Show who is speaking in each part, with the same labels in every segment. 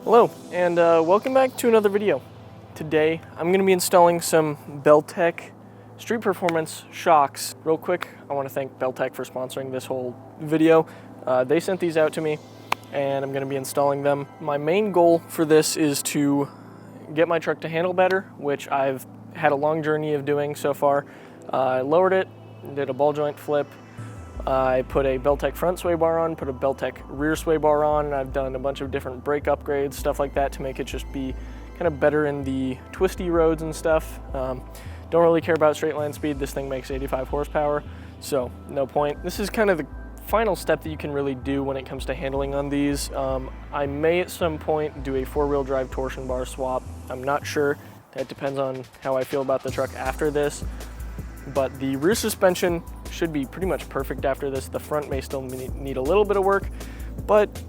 Speaker 1: Hello, and welcome back to another video. Today, I'm going to be installing some Belltech Street Performance shocks. Real quick, I want to thank Belltech for sponsoring this whole video. They sent these out to me, and I'm going to be installing them. My main goal for this is to get my truck to handle better, which I've had a long journey of doing so far. I lowered it, did a ball joint flip. I put a Belltech front sway bar on, put a Belltech rear sway bar on, and I've done a bunch of different brake upgrades, stuff like that, to make it just be kind of better in the twisty roads and stuff. Don't really care about straight line speed. This thing makes 85 horsepower, so no point. This is kind of the final step that you can really do when it comes to handling on these. I may at some point do a four-wheel drive torsion bar swap. I'm not sure. That depends on how I feel about the truck after this. But the rear suspension should be pretty much perfect after this. The front may still need a little bit of work, but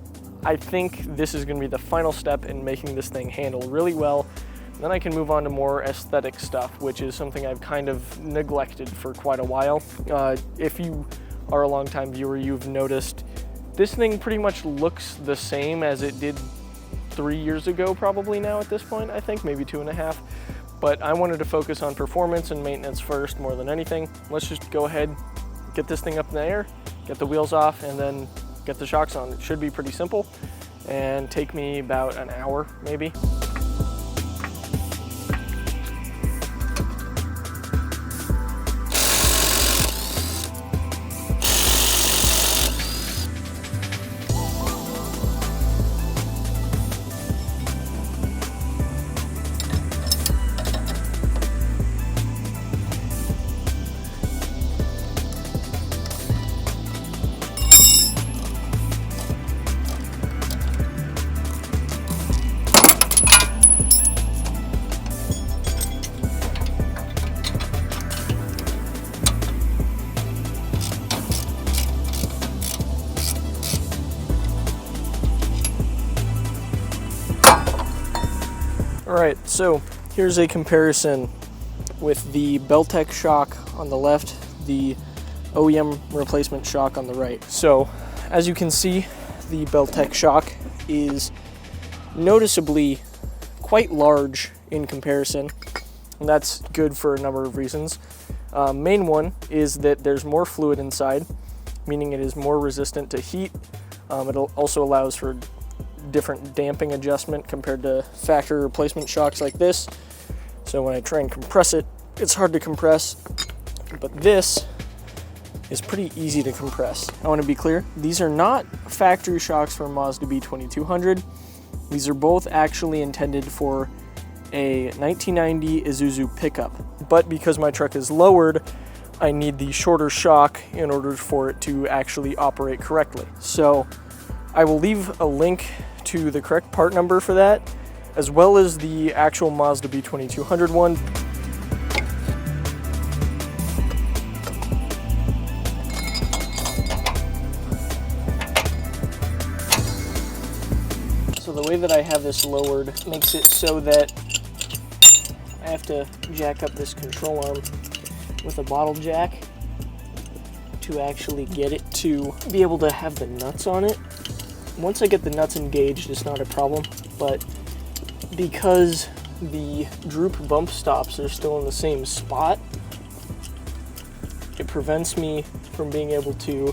Speaker 1: I think this is going to be the final step in making this thing handle really well. And then I can move on to more aesthetic stuff, which is something I've kind of neglected for quite a while. If you are a longtime viewer, you've noticed this thing pretty much looks the same as it did 3 years ago, probably now at this point, I think, maybe 2.5. But I wanted to focus on performance and maintenance first more than anything. Let's just go ahead, get this thing up in the air, get the wheels off, and then get the shocks on. It should be pretty simple and take me about an hour, maybe. Alright, so here's a comparison with the Belltech shock on the left, the OEM replacement shock on the right. So, as you can see, the Belltech shock is noticeably quite large in comparison, and that's good for a number of reasons. Main one is that there's more fluid inside, meaning it is more resistant to heat. It also allows for different damping adjustment compared to factory replacement shocks like this. So when I try and compress it, it's hard to compress, but this is pretty easy to compress. I want to be clear, these are not factory shocks for Mazda B2200. These are both actually intended for a 1990 Isuzu pickup, but because my truck is lowered, I need the shorter shock in order for it to actually operate correctly. So I will leave a link to the correct part number for that, as well as the actual Mazda B2200 one. So the way that I have this lowered makes it so that I have to jack up this control arm with a bottle jack to actually get it to be able to have the nuts on it. Once I get the nuts engaged, it's not a problem, but because the droop bump stops are still in the same spot, it prevents me from being able to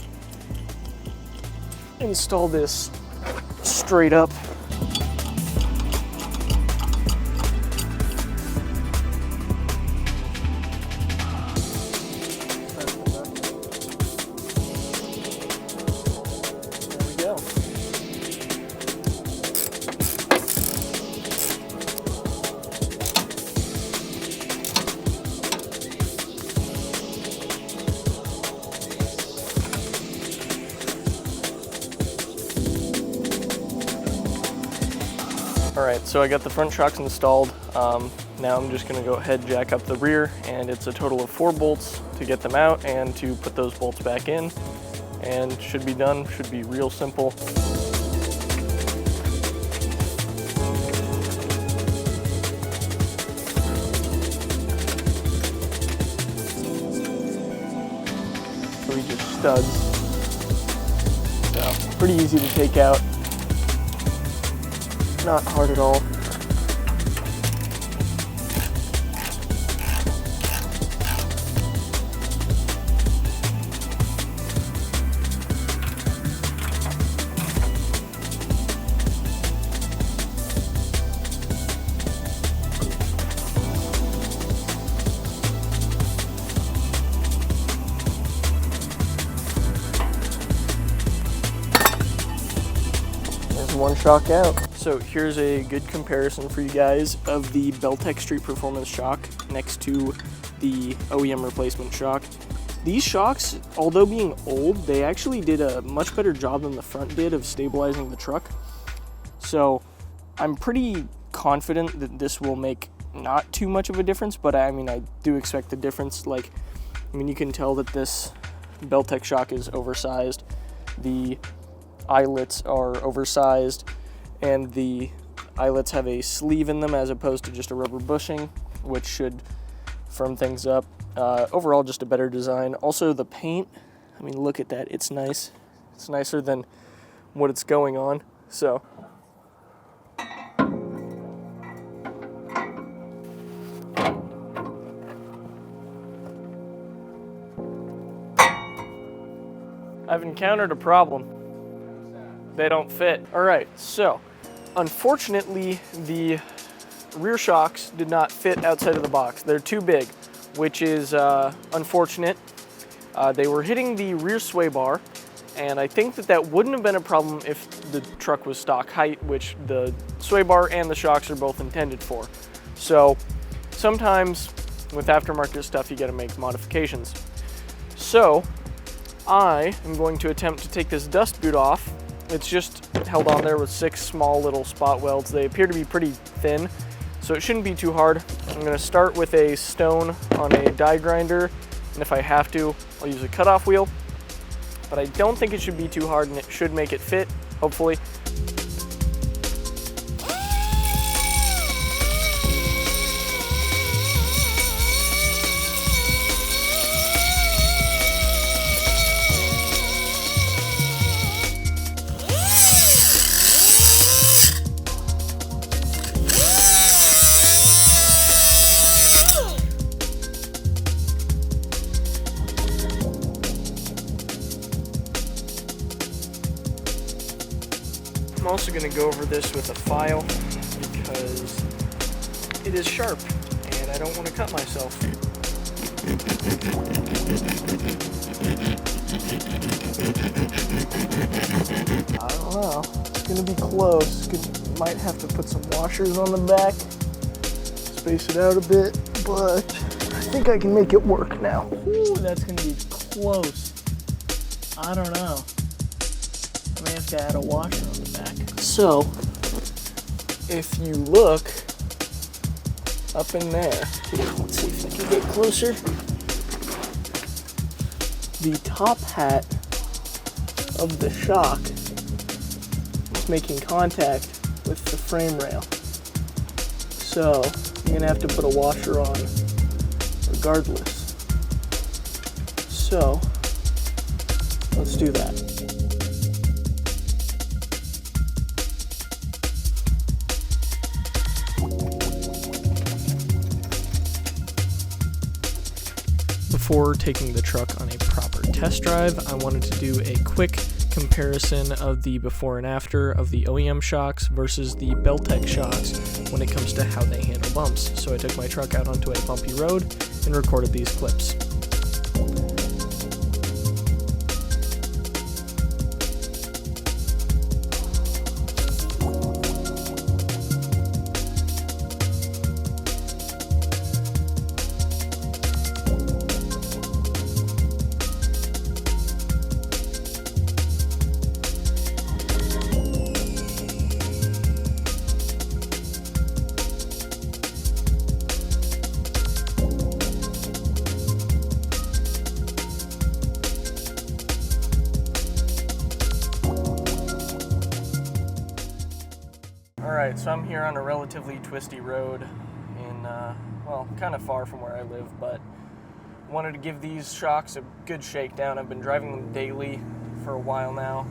Speaker 1: install this straight up. There we go. Alright, so I got the front shocks installed. Now I'm just going to go ahead and jack up the rear, and it's a total of 4 bolts to get them out and to put those bolts back in, and should be done, should be real simple. So these are studs, so pretty easy to take out. not hard at all. One shock out. So here's a good comparison for you guys of the Belltech Street Performance shock next to the OEM replacement shock. These shocks, although being old, they actually did a much better job than the front did of stabilizing the truck. So I'm pretty confident that this will make not too much of a difference, but I mean, I do expect the difference. Like, I mean, you can tell that this Belltech shock is oversized. The eyelets are oversized, and the eyelets have a sleeve in them as opposed to just a rubber bushing, which should firm things up. Overall, just a better design. Also, the paint, I mean, look at that. It's nice. It's nicer than what it's going on. So I've encountered a problem. They don't fit. All right, so unfortunately, the rear shocks did not fit outside of the box. They're too big, which is unfortunate. They were hitting the rear sway bar, and I think that wouldn't have been a problem if the truck was stock height, which the sway bar and the shocks are both intended for. So sometimes with aftermarket stuff, you gotta make modifications. So I am going to attempt to take this dust boot off. It's just held on there with 6 small little spot welds. They appear to be pretty thin, so it shouldn't be too hard. I'm gonna start with a stone on a die grinder, and if I have to, I'll use a cutoff wheel. But I don't think it should be too hard, and it should make it fit, hopefully. I'm also going to go over this with a file because it is sharp and I don't want to cut myself. I don't know. It's going to be close. Might have to put some washers on the back, space it out a bit, but I think I can make it work now. Ooh, that's going to be close. I don't know. I may have to add a washer on the back. So, if you look up in there, let's see if I can get closer. The top hat of the shock is making contact with the frame rail. So, I'm gonna have to put a washer on regardless. So, let's do that. Before taking the truck on a proper test drive, I wanted to do a quick comparison of the before and after of the OEM shocks versus the Belltech shocks when it comes to how they handle bumps. So I took my truck out onto a bumpy road and recorded these clips. Alright, so I'm here on a relatively twisty road in, well, kind of far from where I live, but wanted to give these shocks a good shakedown. I've been driving them daily for a while now.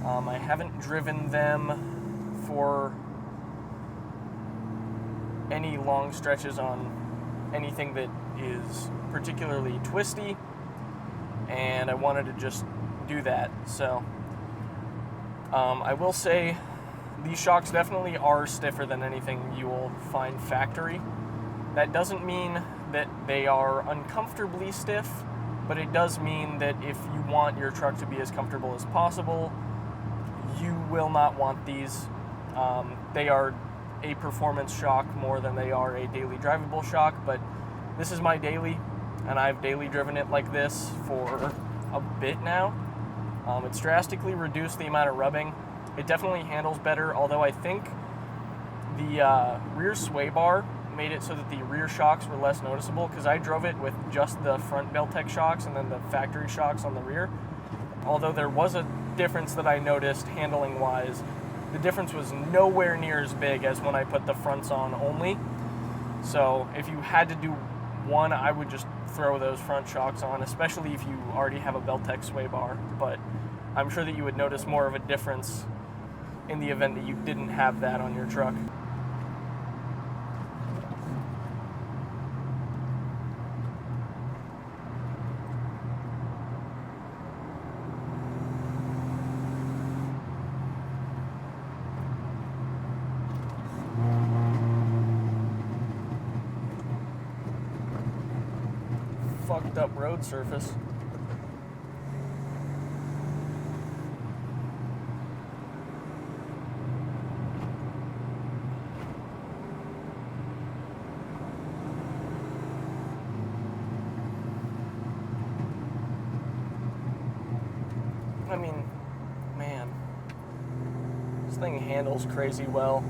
Speaker 1: I haven't driven them for any long stretches on anything that is particularly twisty, and I wanted to just do that. So I will say these shocks definitely are stiffer than anything you will find factory. That doesn't mean that they are uncomfortably stiff, but it does mean that if you want your truck to be as comfortable as possible, you will not want these. They are a performance shock more than they are a daily drivable shock, but this is my daily, and I've daily driven it like this for a bit now. It's drastically reduced the amount of rubbing. It definitely handles better, although I think the rear sway bar made it so that the rear shocks were less noticeable, because I drove it with just the front Belltech shocks and then the factory shocks on the rear. Although there was a difference that I noticed handling wise, the difference was nowhere near as big as when I put the fronts on only. So if you had to do one, I would just throw those front shocks on, especially if you already have a Belltech sway bar. But I'm sure that you would notice more of a difference in the event that you didn't have that on your truck. Fucked up road surface. I mean, man, this thing handles crazy well.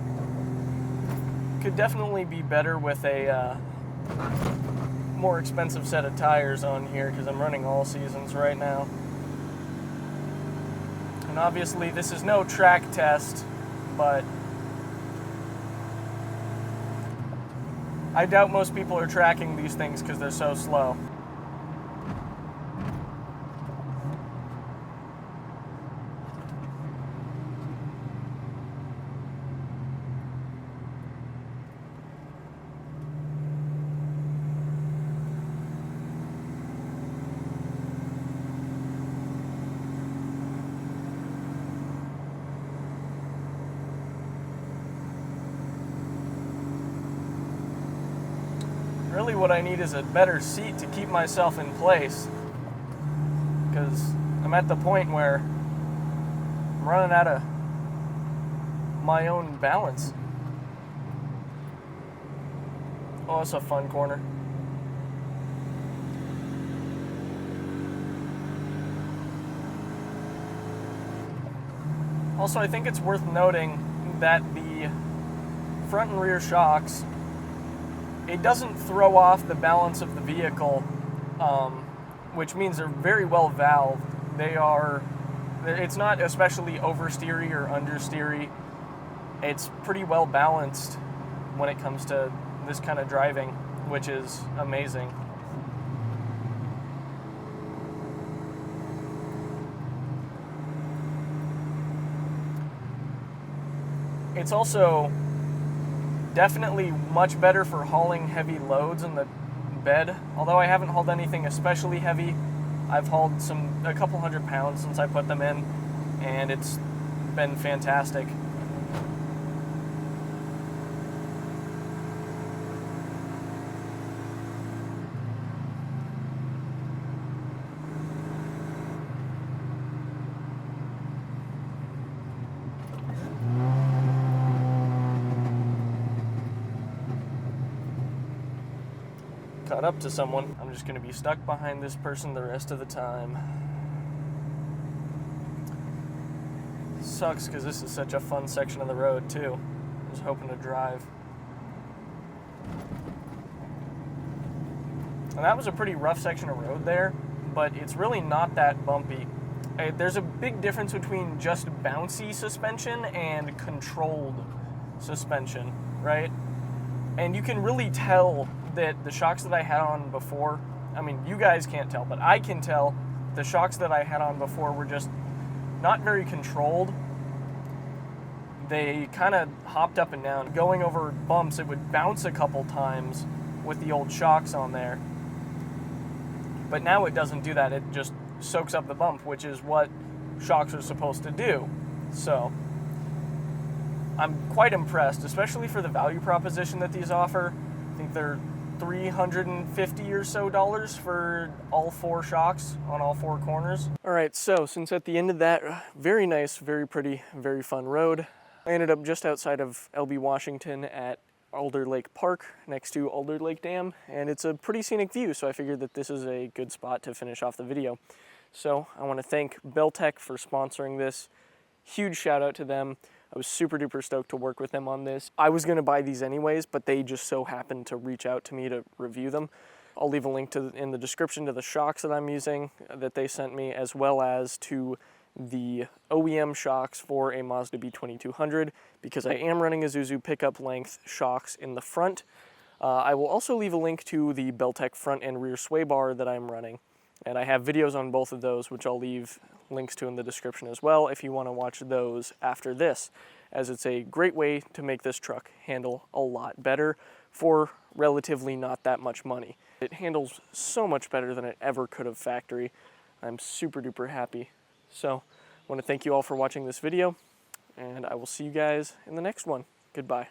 Speaker 1: Could definitely be better with a more expensive set of tires on here, because I'm running all seasons right now. And obviously this is no track test, but I doubt most people are tracking these things because they're so slow. Really what I need is a better seat to keep myself in place, because I'm at the point where I'm running out of my own balance. Oh, it's a fun corner. Also, I think it's worth noting that the front and rear shocks, it doesn't throw off the balance of the vehicle, which means they're very well valved. It's not especially oversteery or understeery. It's pretty well balanced when it comes to this kind of driving, which is amazing. It's also definitely much better for hauling heavy loads in the bed. Although I haven't hauled anything especially heavy, I've hauled a couple 100 pounds since I put them in, and it's been fantastic. Caught up to someone. I'm just going to be stuck behind this person the rest of the time. Sucks because this is such a fun section of the road too. I was hoping to drive. And that was a pretty rough section of road there, but it's really not that bumpy. There's a big difference between just bouncy suspension and controlled suspension, right? And you can really tell that the shocks that I had on before, I mean, you guys can't tell, but I can tell the shocks that I had on before were just not very controlled. they kind of hopped up and down. Going over bumps, it would bounce a couple times with the old shocks on there. But now it doesn't do that. It just soaks up the bump, which is what shocks are supposed to do. So I'm quite impressed, especially for the value proposition that these offer. I think they're $350 or so for all 4 shocks on all 4 corners. All right, so since at the end of that very nice, very pretty, very fun road, I ended up just outside of LB Washington at Alder Lake Park next to Alder Lake Dam, and it's a pretty scenic view, so I figured that this is a good spot to finish off the video. So I want to thank Belltech for sponsoring this. Huge shout out to them. I was super duper stoked to work with them on this. I was going to buy these anyways, but they just so happened to reach out to me to review them. I'll leave a link in the description to the shocks that I'm using that they sent me, as well as to the OEM shocks for a Mazda B2200, because I am running a Isuzu pickup length shocks in the front. I will also leave a link to the Belltech front and rear sway bar that I'm running. And I have videos on both of those, which I'll leave links to in the description as well if you want to watch those after this, as it's a great way to make this truck handle a lot better for relatively not that much money. It handles so much better than it ever could have factory. I'm super duper happy. So I want to thank you all for watching this video, and I will see you guys in the next one. Goodbye.